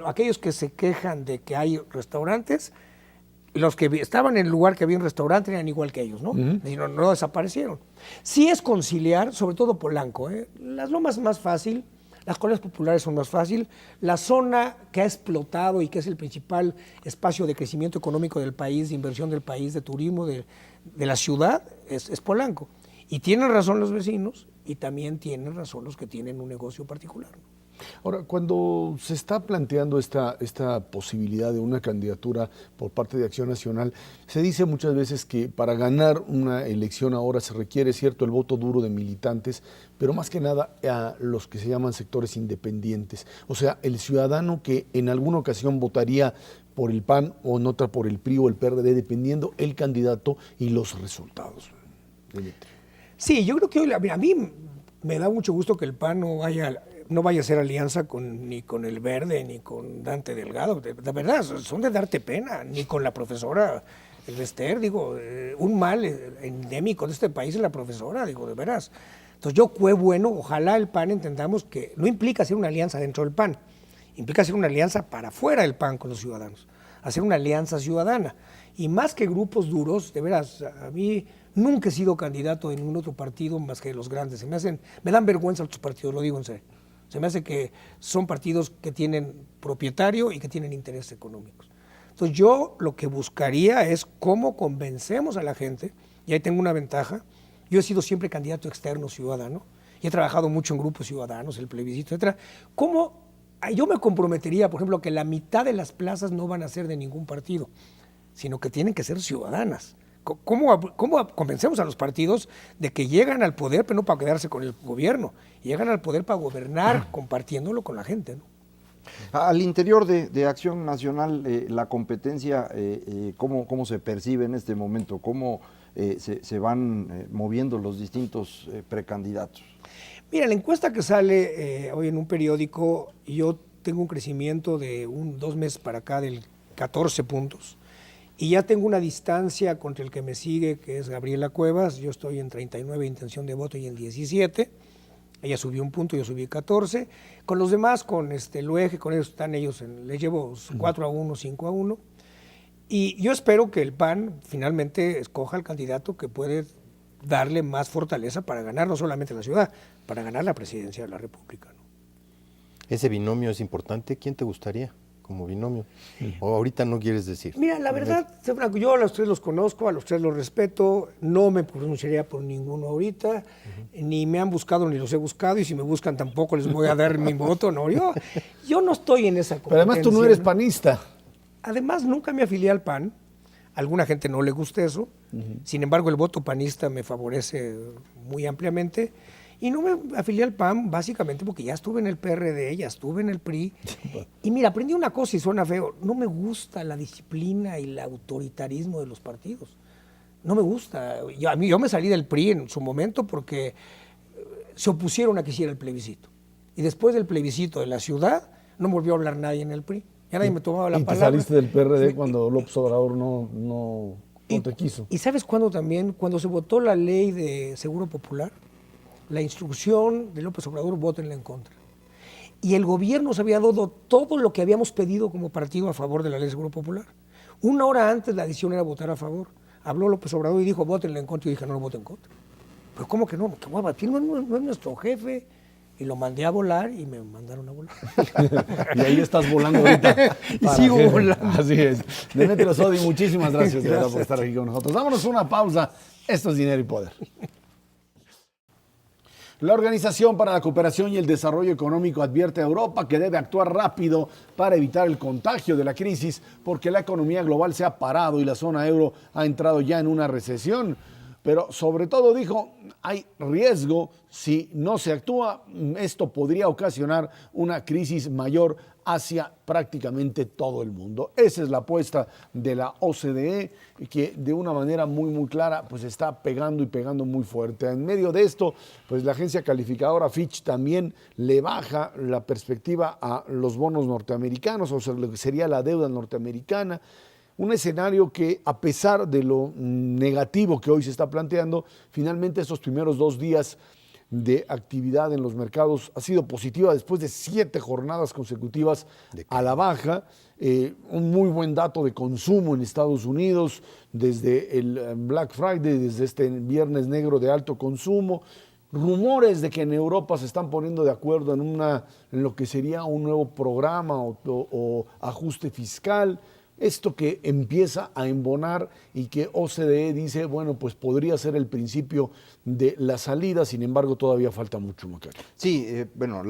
aquellos que se quejan de que hay restaurantes, los que estaban en el lugar que había un restaurante eran igual que ellos, ¿no? Y no desaparecieron. Sí es conciliar, sobre todo Polanco, Las Lomas es más fácil, las colonias populares son más fácil, la zona que ha explotado y que es el principal espacio de crecimiento económico del país, de inversión del país, de turismo de la ciudad, es Polanco. Y tienen razón los vecinos y también tienen razón los que tienen un negocio particular, ¿no? Ahora, cuando se está planteando esta posibilidad de una candidatura por parte de Acción Nacional, se dice muchas veces que para ganar una elección ahora se requiere, cierto, el voto duro de militantes, pero más que nada a los que se llaman sectores independientes. O sea, el ciudadano que en alguna ocasión votaría por el PAN o en otra por el PRI o el PRD, dependiendo el candidato y los resultados. Dimitri. Sí, yo creo que hoy, a mí me da mucho gusto que el PAN no vaya a hacer alianza ni con el Verde, ni con Dante Delgado. De verdad, son de darte pena, ni con la profesora Elvester, un mal endémico de este país es la profesora, de veras. Entonces ojalá el PAN entendamos que no implica hacer una alianza dentro del PAN, implica hacer una alianza para fuera del PAN con los ciudadanos, hacer una alianza ciudadana. Y más que grupos duros, de veras, a mí Nunca he sido candidato de ningún otro partido más que de los grandes. Me dan vergüenza otros partidos, lo digo en serio. Se me hace que son partidos que tienen propietario y que tienen intereses económicos. Entonces yo lo que buscaría es cómo convencemos a la gente, y ahí tengo una ventaja. Yo he sido siempre candidato externo ciudadano y he trabajado mucho en grupos ciudadanos, el plebiscito, etcétera. ¿Cómo yo me comprometería, por ejemplo, que la mitad de las plazas no van a ser de ningún partido, sino que tienen que ser ciudadanas? ¿Cómo convencemos a los partidos de que llegan al poder, pero no para quedarse con el gobierno? Llegan al poder para gobernar, compartiéndolo con la gente, ¿no? Al interior de Acción Nacional, la competencia, ¿cómo se percibe en este momento? ¿Cómo se van moviendo los distintos precandidatos? Mira, la encuesta que sale hoy en un periódico, yo tengo un crecimiento de 2 meses para acá del 14 puntos. Y ya tengo una distancia contra el que me sigue, que es Gabriela Cuevas. Yo estoy en 39 intención de voto y en 17. Ella subió 1 punto, yo subí 14. Con los demás, con Luege, con ellos están ellos, les llevo 4-1, 5-1. Y yo espero que el PAN finalmente escoja al candidato que puede darle más fortaleza para ganar no solamente la ciudad, para ganar la presidencia de la República, ¿no? Ese binomio es importante. ¿Quién te gustaría como binomio? ¿O ahorita no quieres decir? Mira, la verdad, yo a los 3 los conozco, a los 3 los respeto, no me pronunciaría por ninguno ahorita, ni me han buscado ni los he buscado, y si me buscan tampoco les voy a dar mi voto, no, yo no estoy en esa competencia. Pero además tú no eres panista. Además, nunca me afilié al PAN, a alguna gente no le gusta eso, sin embargo el voto panista me favorece muy ampliamente. Y no me afilié al PAN básicamente porque ya estuve en el PRD, ya estuve en el PRI. Y mira, aprendí una cosa y suena feo. No me gusta la disciplina y el autoritarismo de los partidos. No me gusta. Yo me salí del PRI en su momento porque se opusieron a que hiciera el plebiscito. Y después del plebiscito de la ciudad, no volvió a hablar nadie en el PRI. Ya nadie me tomaba la palabra. Y te saliste del PRD cuando López Obrador no te quiso. ¿Y sabes cuándo también? Cuando se votó la ley de Seguro Popular, la instrucción de López Obrador, vótenla en contra. Y el gobierno nos había dado todo lo que habíamos pedido como partido a favor de la ley de Seguro Popular. 1 hora antes la decisión era votar a favor. Habló López Obrador y dijo, vótenla en contra. Y yo dije, no lo voten en contra. Pero ¿cómo que no? ¿Qué guapa? No es nuestro jefe. Y lo mandé a volar y me mandaron a volar. Y ahí estás volando ahorita. Y sigo volando. Así es. Demetrio Sodi, muchísimas gracias, de verdad, por estar aquí con nosotros. Vámonos una pausa. Esto es Dinero y Poder. La Organización para la Cooperación y el Desarrollo Económico advierte a Europa que debe actuar rápido para evitar el contagio de la crisis porque la economía global se ha parado y la zona euro ha entrado ya en una recesión. Pero sobre todo dijo, hay riesgo si no se actúa, esto podría ocasionar una crisis mayor hacia prácticamente todo el mundo. Esa es la apuesta de la OCDE, que de una manera muy clara pues está pegando y pegando muy fuerte. En medio de esto, pues la agencia calificadora Fitch también le baja la perspectiva a los bonos norteamericanos, o sea, lo que sería la deuda norteamericana. Un escenario que, a pesar de lo negativo que hoy se está planteando, finalmente estos primeros 2 días de actividad en los mercados ha sido positiva después de 7 jornadas consecutivas a la baja. Un muy buen dato de consumo en Estados Unidos desde el Black Friday, desde este viernes negro de alto consumo. Rumores de que en Europa se están poniendo de acuerdo en lo que sería un nuevo programa o ajuste fiscal. Esto que empieza a embonar y que OCDE dice, bueno, pues podría ser el principio de la salida, sin embargo todavía falta mucho, Macario. Sí, bueno,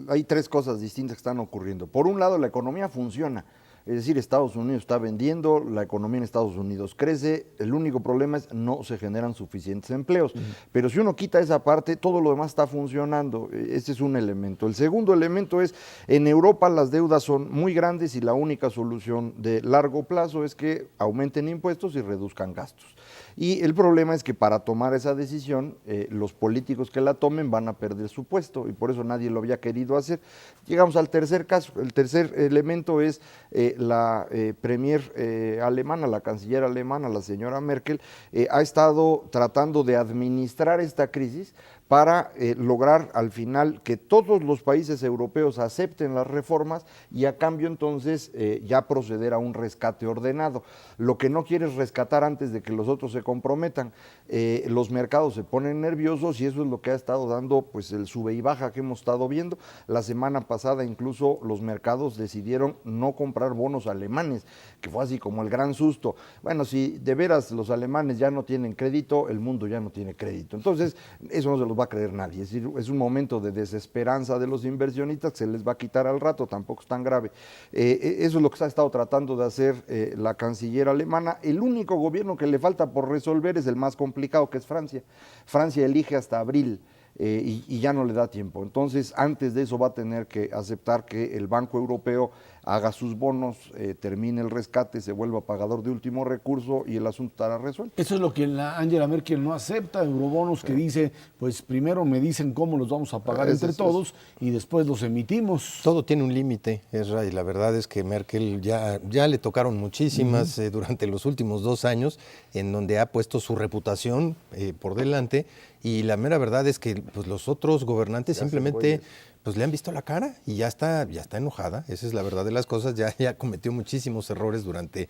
hay 3 cosas distintas que están ocurriendo. Por un lado, la economía funciona. Es decir, Estados Unidos está vendiendo, la economía en Estados Unidos crece, el único problema es no se generan suficientes empleos. Pero si uno quita esa parte, todo lo demás está funcionando. Ese es un elemento. El segundo elemento es, en Europa las deudas son muy grandes y la única solución de largo plazo es que aumenten impuestos y reduzcan gastos. Y el problema es que para tomar esa decisión, los políticos que la tomen van a perder su puesto y por eso nadie lo había querido hacer. Llegamos al tercer caso. El tercer elemento es la premier alemana, la canciller alemana, la señora Merkel, ha estado tratando de administrar esta crisis para lograr al final que todos los países europeos acepten las reformas y a cambio entonces ya proceder a un rescate ordenado. Lo que no quiere es rescatar antes de que los otros se comprometan. Los mercados se ponen nerviosos y eso es lo que ha estado dando pues el sube y baja que hemos estado viendo. La semana pasada incluso los mercados decidieron no comprar bonos alemanes, que fue así como el gran susto. Bueno, si de veras los alemanes ya no tienen crédito, el mundo ya no tiene crédito. Entonces, eso no se los va a creer nadie. Es decir, es un momento de desesperanza de los inversionistas que se les va a quitar al rato, tampoco es tan grave. Eso es lo que se ha estado tratando de hacer la canciller alemana. El único gobierno que le falta por resolver es el más complicado, que es Francia. Francia elige hasta abril. Y ya no le da tiempo. Entonces, antes de eso va a tener que aceptar que el Banco Europeo haga sus bonos, termine el rescate, se vuelva pagador de último recurso y el asunto estará resuelto. Eso es lo que la Angela Merkel no acepta, eurobonos que dice, pues primero me dicen cómo los vamos a pagar entre todos y después los emitimos. Todo tiene un límite, Ezra, y la verdad es que Merkel ya le tocaron muchísimas durante los últimos 2 años, en donde ha puesto su reputación por delante, y la mera verdad es que pues, los otros gobernantes ya simplemente pues le han visto la cara y ya está enojada. Esa es la verdad de las cosas. Ya cometió muchísimos errores durante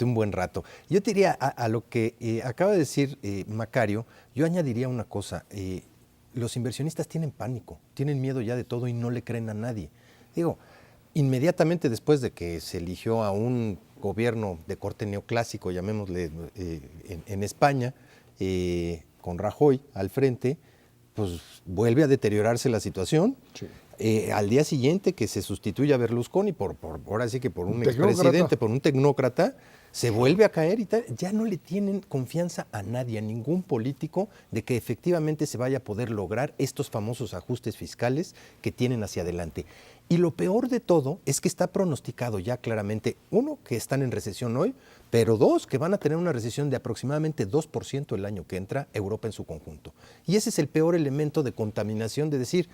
un buen rato. Yo te diría a lo que acaba de decir Macario, yo añadiría una cosa. Los inversionistas tienen pánico, tienen miedo ya de todo y no le creen a nadie. Digo, inmediatamente después de que se eligió a un gobierno de corte neoclásico, llamémosle en España, con Rajoy al frente, pues vuelve a deteriorarse la situación. Sí. Al día siguiente que se sustituye a Berlusconi ahora sí que por un expresidente, por un tecnócrata, se vuelve a caer y tal. Ya no le tienen confianza a nadie, a ningún político, de que efectivamente se vaya a poder lograr estos famosos ajustes fiscales que tienen hacia adelante. Y lo peor de todo es que está pronosticado ya claramente, 1, que están en recesión hoy, pero 2, que van a tener una recesión de aproximadamente 2% el año que entra, Europa en su conjunto. Y ese es el peor elemento de contaminación, de decir,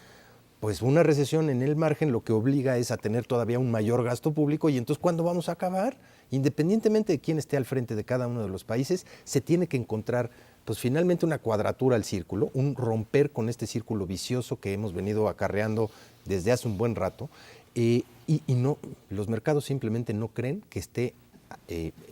pues una recesión en el margen lo que obliga es a tener todavía un mayor gasto público, y entonces ¿cuándo vamos a acabar? Independientemente de quién esté al frente de cada uno de los países, se tiene que encontrar pues finalmente una cuadratura al círculo, un romper con este círculo vicioso que hemos venido acarreando desde hace un buen rato, y no, los mercados simplemente no creen que esté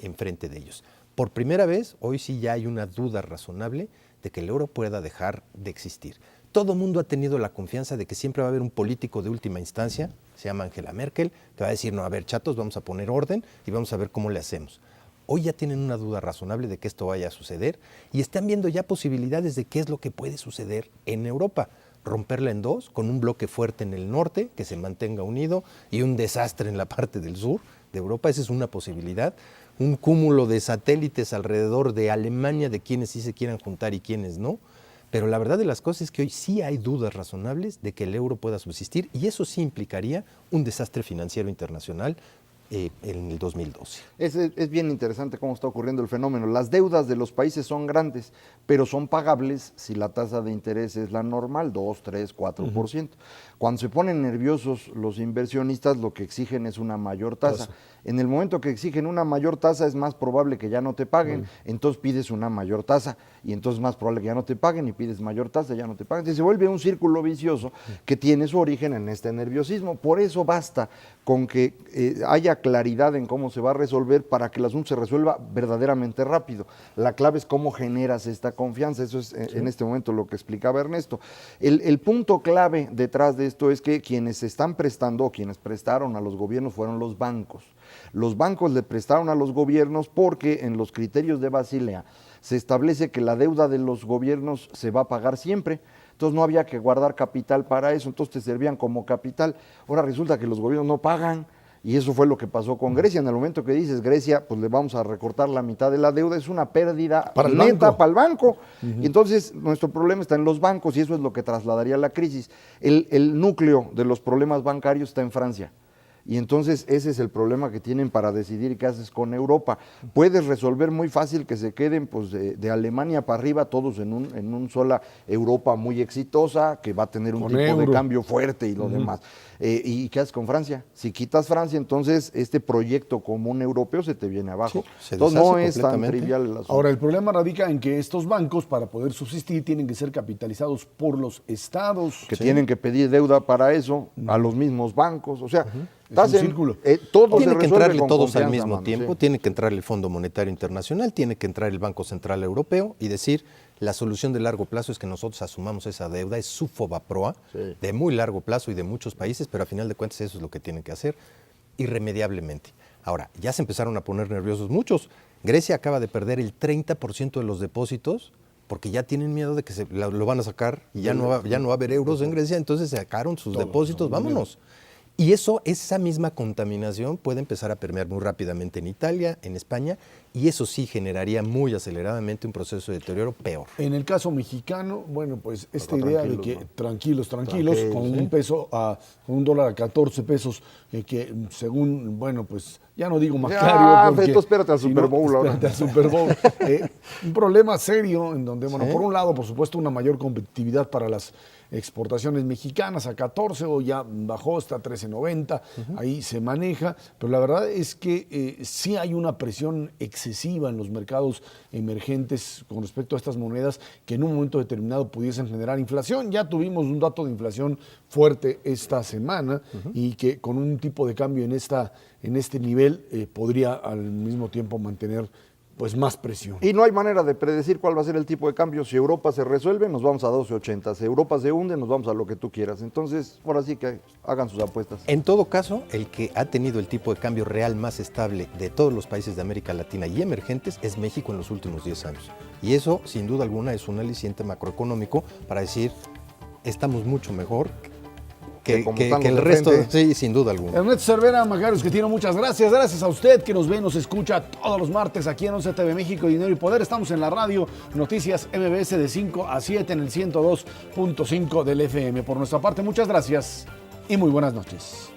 enfrente de ellos. Por primera vez, hoy sí ya hay una duda razonable de que el euro pueda dejar de existir. Todo el mundo ha tenido la confianza de que siempre va a haber un político de última instancia, se llama Angela Merkel, que va a decir, no, a ver, chatos, vamos a poner orden y vamos a ver cómo le hacemos. Hoy ya tienen una duda razonable de que esto vaya a suceder y están viendo ya posibilidades de qué es lo que puede suceder en Europa. Romperla en dos, con un bloque fuerte en el norte, que se mantenga unido, y un desastre en la parte del sur de Europa. Esa es una posibilidad. Un cúmulo de satélites alrededor de Alemania, de quienes sí se quieran juntar y quienes no. Pero la verdad de las cosas es que hoy sí hay dudas razonables de que el euro pueda subsistir, y eso sí implicaría un desastre financiero internacional en el 2012. Es bien interesante cómo está ocurriendo el fenómeno. Las deudas de los países son grandes, pero son pagables si la tasa de interés es la normal, 2, 3, 4%. Cuando se ponen nerviosos los inversionistas, lo que exigen es una mayor tasa. En el momento que exigen una mayor tasa, es más probable que ya no te paguen, entonces pides una mayor tasa, y entonces es más probable que ya no te paguen, y pides mayor tasa, ya no te paguen. Entonces se vuelve un círculo vicioso que tiene su origen en este nerviosismo. Por eso basta con que haya claridad en cómo se va a resolver para que el asunto se resuelva verdaderamente rápido. La clave es cómo generas esta confianza. Eso es en este momento lo que explicaba Ernesto. El punto clave detrás de esto es que quienes se están prestando o quienes prestaron a los gobiernos fueron los bancos. Los bancos le prestaron a los gobiernos porque en los criterios de Basilea se establece que la deuda de los gobiernos se va a pagar siempre. Entonces no había que guardar capital para eso, entonces te servían como capital. Ahora resulta que los gobiernos no pagan, y eso fue lo que pasó con Grecia. En el momento que dices Grecia, pues le vamos a recortar la mitad de la deuda, es una pérdida neta para el banco. Y entonces nuestro problema está en los bancos, y eso es lo que trasladaría la crisis. El núcleo de los problemas bancarios está en Francia. y entonces ese es el problema que tienen para decidir qué haces con Europa. Puedes resolver muy fácil que se queden pues, de Alemania para arriba todos en un sola Europa muy exitosa, que va a tener un Con tipo euro. de cambio fuerte y lo demás. ¿Y qué haces con Francia? Si quitas Francia, entonces este proyecto común europeo se te viene abajo. Sí, se Entonces deshace no es tan completamente. trivial el asunto. Ahora, el problema radica en que estos bancos, para poder subsistir, tienen que ser capitalizados por los estados. Que tienen que pedir deuda para eso a los mismos bancos, o sea, Es un círculo. todo se Tienen que resuelve entrarle con todos al confianza, mismo mano, tiempo, sí. tiene que entrar el Fondo Monetario Internacional, tiene que entrar el Banco Central Europeo y decir, la solución de largo plazo es que nosotros asumamos esa deuda, es su FOBAPROA, Sí. de muy largo plazo y de muchos países, pero a final de cuentas eso es lo que tienen que hacer irremediablemente. Ahora, ya se empezaron a poner nerviosos muchos. Grecia acaba de perder el 30% de los depósitos porque ya tienen miedo de que lo van a sacar y ya no va a haber euros en Grecia, entonces sacaron sus depósitos, vámonos. Y esa misma contaminación puede empezar a permear muy rápidamente en Italia, en España, y eso sí generaría muy aceleradamente un proceso de deterioro peor. En el caso mexicano, bueno, pues esta Pero idea de tranquilos, que ¿no? tranquilos, con un dólar a 14 pesos, que según, bueno, pues ya no digo Macario. Porque, tú espérate al Super Bowl ahora. espérate al Super Bowl. Un problema serio en donde, bueno, Sí. por un lado, por supuesto, una mayor competitividad para las exportaciones mexicanas a 14 o ya bajó hasta 13.90, ahí se maneja, pero la verdad es que sí hay una presión excesiva en los mercados emergentes con respecto a estas monedas que en un momento determinado pudiesen generar inflación. Ya tuvimos un dato de inflación fuerte esta semana y que con un tipo de cambio en este nivel podría al mismo tiempo mantener pues más presión. Y no hay manera de predecir cuál va a ser el tipo de cambio. Si Europa se resuelve, nos vamos a 12.80. Si Europa se hunde, nos vamos a lo que tú quieras. Entonces, ahora sí que hagan sus apuestas. En todo caso, el que ha tenido el tipo de cambio real más estable de todos los países de América Latina y emergentes es México en los últimos 10 años. Y eso, sin duda alguna, es un aliciente macroeconómico para decir, estamos mucho mejor que como están el los de resto. frente. Sí, sin duda alguna. Ernesto Cervera, Macario Esquetino, muchas gracias. Gracias a usted que nos ve, nos escucha todos los martes aquí en 11 TV México, Dinero y Poder. Estamos en la radio Noticias MBS de 5 a 7 en el 102.5 del FM. Por nuestra parte, muchas gracias y muy buenas noches.